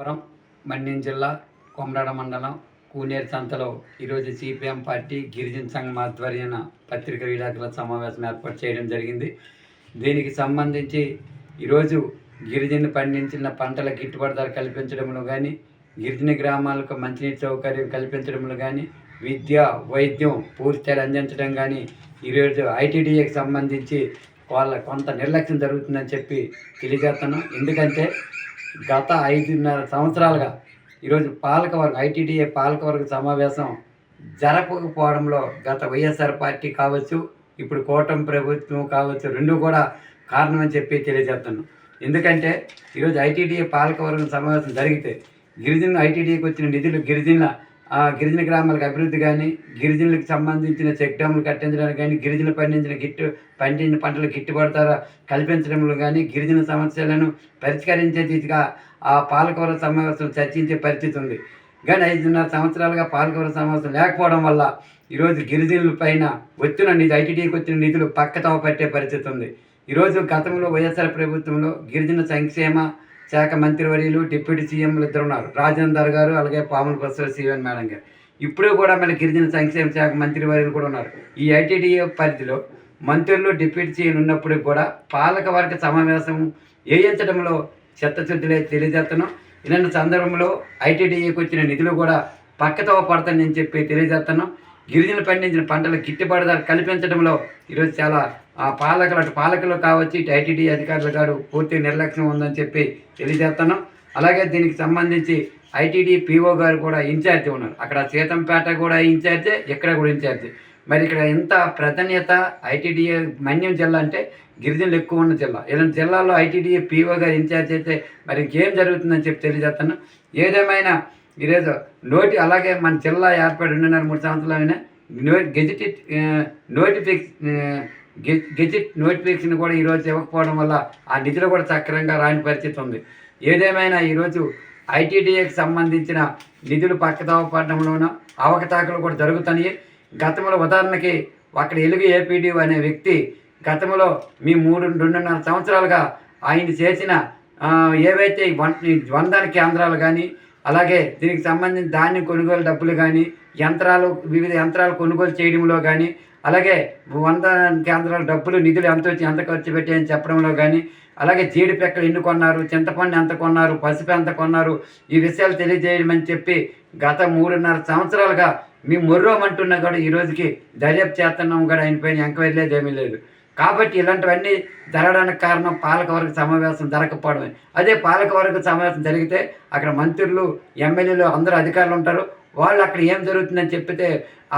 పురం మన్యం జిల్లా కొమరాడ మండలం కూనేరు సంతలో ఈరోజు సిపిఎం పార్టీ గిరిజన సంఘం ఆధ్వర్యాన పత్రిక విలేకరుల సమావేశం ఏర్పాటు చేయడం జరిగింది. దీనికి సంబంధించి ఈరోజు గిరిజనులు పండించిన పంటల గిట్టుబాటు ధర కల్పించడంలో కానీ, గిరిజన గ్రామాలకు మంచినీటి సౌకర్యం కల్పించడంలో కానీ, విద్య వైద్యం పూర్తిగా అందించడం కానీ ఈరోజు ఐటీడీఏకి సంబంధించి కొంత నిర్లక్ష్యం జరుగుతుందని చెప్పి తెలియజేస్తున్నాం. ఎందుకంటే గత 5.5 సంవత్సరాలుగా ఈరోజు పాలకవర్గం ఐటీడీఏ పాలకవర్గ సమావేశం జరపకపోవడంలో గత వైఎస్ఆర్ పార్టీ కావచ్చు, ఇప్పుడు కూటమి ప్రభుత్వం కావచ్చు, రెండు కూడా కారణమని చెప్పి తెలియజేస్తున్నాం. ఎందుకంటే ఈరోజు ఐటీడీఏ పాలకవర్గం సమావేశం జరిగితే గిరిజన ఐటీడీఏకి వచ్చిన నిధులు గిరిజన గ్రామాలకు అభివృద్ధి కానీ, గిరిజనులకు సంబంధించిన చెక్ డ్యాములు కట్టించడానికి కానీ, గిరిజనులు పండించిన పంటలు గిట్టుబాటు ధర కల్పించడంలో కానీ, గిరిజన సమస్యలను పరిష్కరించే దిశగా ఆ పాలకవర్గ సమావేశం చర్చించే పరిస్థితి ఉంది. కానీ 5.5 సంవత్సరాలుగా పాలకవర్గ సమావేశం లేకపోవడం వల్ల ఈరోజు గిరిజనుల పైన ఐటీడీకి వచ్చిన నిధులు పక్కతోవ పట్టే పరిస్థితి ఉంది. ఈరోజు గతంలో వైఎస్ఆర్ ప్రభుత్వంలో గిరిజన సంక్షేమ శాఖ మంత్రివర్యులు డిప్యూటీ సీఎంలు ఇద్దరు ఉన్నారు, రాజేందర్ గారు అలాగే పాముల ప్రసాద్ సివన్ మేడం గారు. ఇప్పుడు కూడా మళ్ళీ గిరిజన సంక్షేమ శాఖ మంత్రివర్యులు కూడా ఉన్నారు. ఈ ఐటీడీఏ పరిధిలో మంత్రులు డిప్యూటీ సీఎం ఉన్నప్పుడు కూడా పాలకవర్గ సమావేశం వేయించడంలో చిత్తశుద్ధి తెలియజేస్తున్నాం. ఇలాంటి సందర్భంలో ఐటీడీఏకి వచ్చిన నిధులు కూడా పక్కతో పడతానని చెప్పి తెలియజేస్తున్నాం. గిరిజనులు పండించిన పంటల గిట్టుబాటు ధర కల్పించడంలో ఈరోజు చాలా పాలకులు కావచ్చు, ఇటు ఐటీడీ అధికారులు గారు పూర్తి నిర్లక్ష్యం ఉందని చెప్పి తెలియజేస్తున్నాం. అలాగే దీనికి సంబంధించి ఐటీడీ పీఓ గారు కూడా ఇన్ఛార్జి ఉన్నారు. అక్కడ సీతంపేట కూడా ఇన్ఛార్జే, ఇక్కడ కూడా ఇన్ఛార్జి. మరి ఇక్కడ ఎంత ప్రాధాన్యత ఐటీడీఏ మన్యం జిల్లా అంటే గిరిజనులు ఎక్కువ ఉన్న జిల్లా. ఇలాంటి జిల్లాలో ఐటీడీఏ పీఓ గారు ఇన్ఛార్జ్ అయితే మరి ఇంకేం జరుగుతుందని చెప్పి తెలియజేస్తున్నాం. ఏదేమైనా ఈరోజు అలాగే మన జిల్లా ఏర్పడి 2.5-3 సంవత్సరాలైనా గెజిట్ నోటిఫికేషన్ కూడా ఈరోజు ఇవ్వకపోవడం వల్ల ఆ నిధులు కూడా సక్రమంగా రాని పరిస్థితి ఉంది. ఏదేమైనా ఈరోజు ఐటీడీఏకి సంబంధించిన నిధులు పక్కదోవ పడడంలోనూ అవకతవకలు కూడా జరుగుతున్నాయి. గతంలో ఉదాహరణకి అక్కడ ఎలుగు ఏపీడీ అనే వ్యక్తి గతంలో 2.5 సంవత్సరాలుగా ఆయన చేసిన ఏవైతే వందన కేంద్రాలు కానీ, అలాగే దీనికి సంబంధించిన ధాన్యం కొనుగోలు డబ్బులు కానీ, వివిధ యంత్రాలు కొనుగోలు చేయడంలో కానీ, అలాగే 100 కేంద్రాల డబ్బులు నిధులు ఎంత ఖర్చు పెట్టాయని చెప్పడంలో కానీ, అలాగే జీడిపెక్కలు ఎన్ని కొన్నారు, చింతపండు ఎంత కొన్నారు, పసుపు ఎంత కొన్నారు, ఈ విషయాలు తెలియజేయమని చెప్పి గత 3.5 సంవత్సరాలుగా మేము మొర్రోమంటున్నా కూడా ఈ రోజుకి దర్యాప్తు చేస్తున్నాం కూడా ఆయన పైన ఎంక్వైరీ లేదు, ఏమీ లేదు. కాబట్టి ఇలాంటివన్నీ జరగడానికి కారణం పాలకవర్గ సమావేశం జరగకపోవడమే. అదే పాలకవర్గ సమావేశం జరిగితే అక్కడ మంత్రులు, ఎమ్మెల్యేలు అందరూ అధికారులు ఉంటారు. వాళ్ళు అక్కడ ఏం జరుగుతుందని చెప్పితే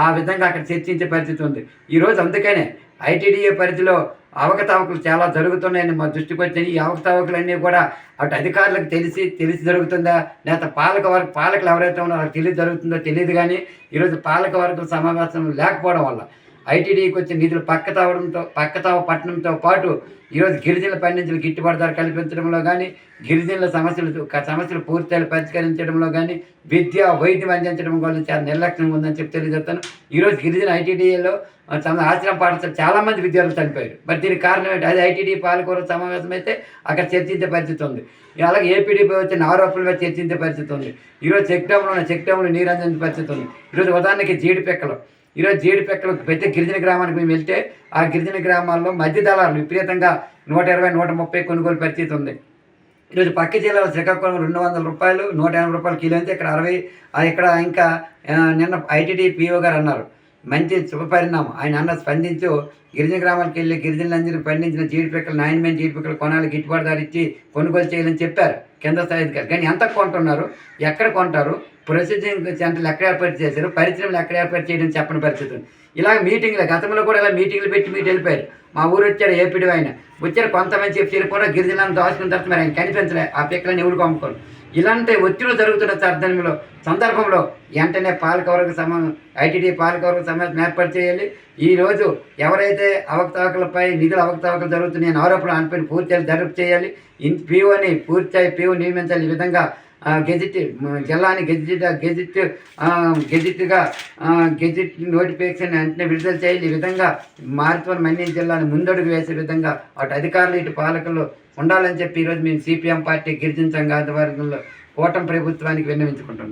ఆ విధంగా అక్కడ చర్చించే పరిస్థితి ఉంది. ఈరోజు అందుకనే ఐటీడీఏ పరిధిలో అవకతవకలు చాలా జరుగుతున్నాయని మా దృష్టికి వచ్చాయి. ఈ అవకతవకలన్నీ కూడా అటు అధికారులకు తెలిసి జరుగుతుందా, లేదా పాలకులు ఎవరైతే ఉన్నారో వాళ్ళకి తెలిసి జరుగుతుందో తెలియదు. కానీ ఈరోజు పాలకవర్గ సమావేశం లేకపోవడం వల్ల ఐటీడీకి వచ్చే నిధులు పక్కతావ పట్టణంతో పాటు ఈరోజు గిరిజనులు పండించిన గిట్టుబాటు ధర కల్పించడంలో కానీ, గిరిజనుల సమస్యలు పూర్తిగా పరిష్కరించడంలో కానీ, విద్య వైద్యం అందించడం వల్ల చాలా నిర్లక్ష్యం ఉందని చెప్పి తెలియజేస్తాను. ఈరోజు గిరిజన ఐటీడీఏలో ఆశ్రమ పాఠశాల చాలామంది విద్యార్థులు చనిపోయారు. మరి దీనికి కారణం ఏంటి? అది ఐటీడీ పాలకవర్గ సమావేశం అయితే అక్కడ చర్చించే పరిస్థితి ఉంది. అలాగే ఏపీడీపై వచ్చిన ఆరోపణలు చర్చించే పరిస్థితి ఉంది. ఈరోజు చెక్ డ్యాములు నీరు అందించే పరిస్థితి ఉంది. ఈరోజు ఉదాహరణకి ఈరోజు జీడిపెక్కలు ప్రతి గిరిజన గ్రామానికి మేము వెళ్తే ఆ గిరిజన గ్రామాల్లో మధ్య దళాలు విపరీతంగా 120-130 కొనుగోలు పరిస్థితి ఉంది. ఈరోజు పక్క జిల్లాలో శ్రీకాకుళం 200 రూపాయలు, 180 రూపాయలు కిలో అయితే ఇక్కడ 60. ఇక్కడ ఇంకా నిన్న ఐటీడీ పీఓ గారు అన్నారు, మంచి శుభపరిణామం. ఆయన స్పందించు గిరిజన గ్రామాలకు వెళ్ళి గిరిజనులందరూ పండించిన నాణ్యమైన జీడిపెక్కలు కొనాలి, గిట్టుబాటు ధర ఇచ్చి కొనుగోలు చేయాలని చెప్పారు కింద స్థాయి అధికారులు. కానీ ఎంత కొంటున్నారు, ఎక్కడ కొంటారు, ప్రొసెసింగ్ సెంటర్లు ఎక్కడ ఏర్పాటు చేశారు, పరిశ్రమలు ఎక్కడ ఏర్పాటు చేయడం చెప్పని పరిస్థితి. ఇలా మీటింగ్లు గతంలో కూడా ఇలా మీటింగ్లు పెట్టి వెళ్ళిపోయారు. మా ఊరు వచ్చాడు ఏపీడీ ఆయన వచ్చారు, కొంతమంది చెప్పి కూడా గిరిజనులను దాచుకున్న తర్వాత మరి ఆయన కనిపించలే, ఆ పిక్కలని ఎవరు అమ్ముకోరు. ఇలాంటి ఒత్తిడి జరుగుతున్న సందర్భంలో వెంటనే ఐటీడీ పాలకవర్గ సమావేశం ఏర్పాటు చేయాలి. ఈరోజు ఎవరైతే నిధుల అవకతవకలు జరుగుతున్నాయని ఆరోపణలు అనిపైన పూర్తిగా దర్యాప్తు చేయాలి. పీఓ నియమించాలి. ఈ విధంగా జిల్లాని గెజిట్ నోటిఫికేషన్ వెంటనే విడుదల చేయాలి. ఈ విధంగా మారుతున్న మన్యం జిల్లాని ముందడుగు వేసే విధంగా అటు అధికారులు ఇటు పాలకులు ఉండాలని చెప్పి ఈరోజు మేము సిపిఎం పార్టీ గిరిజన సంఘ ఆధ్వర్యంలో కూటమి ప్రభుత్వానికి విన్నవించుకుంటున్నాను.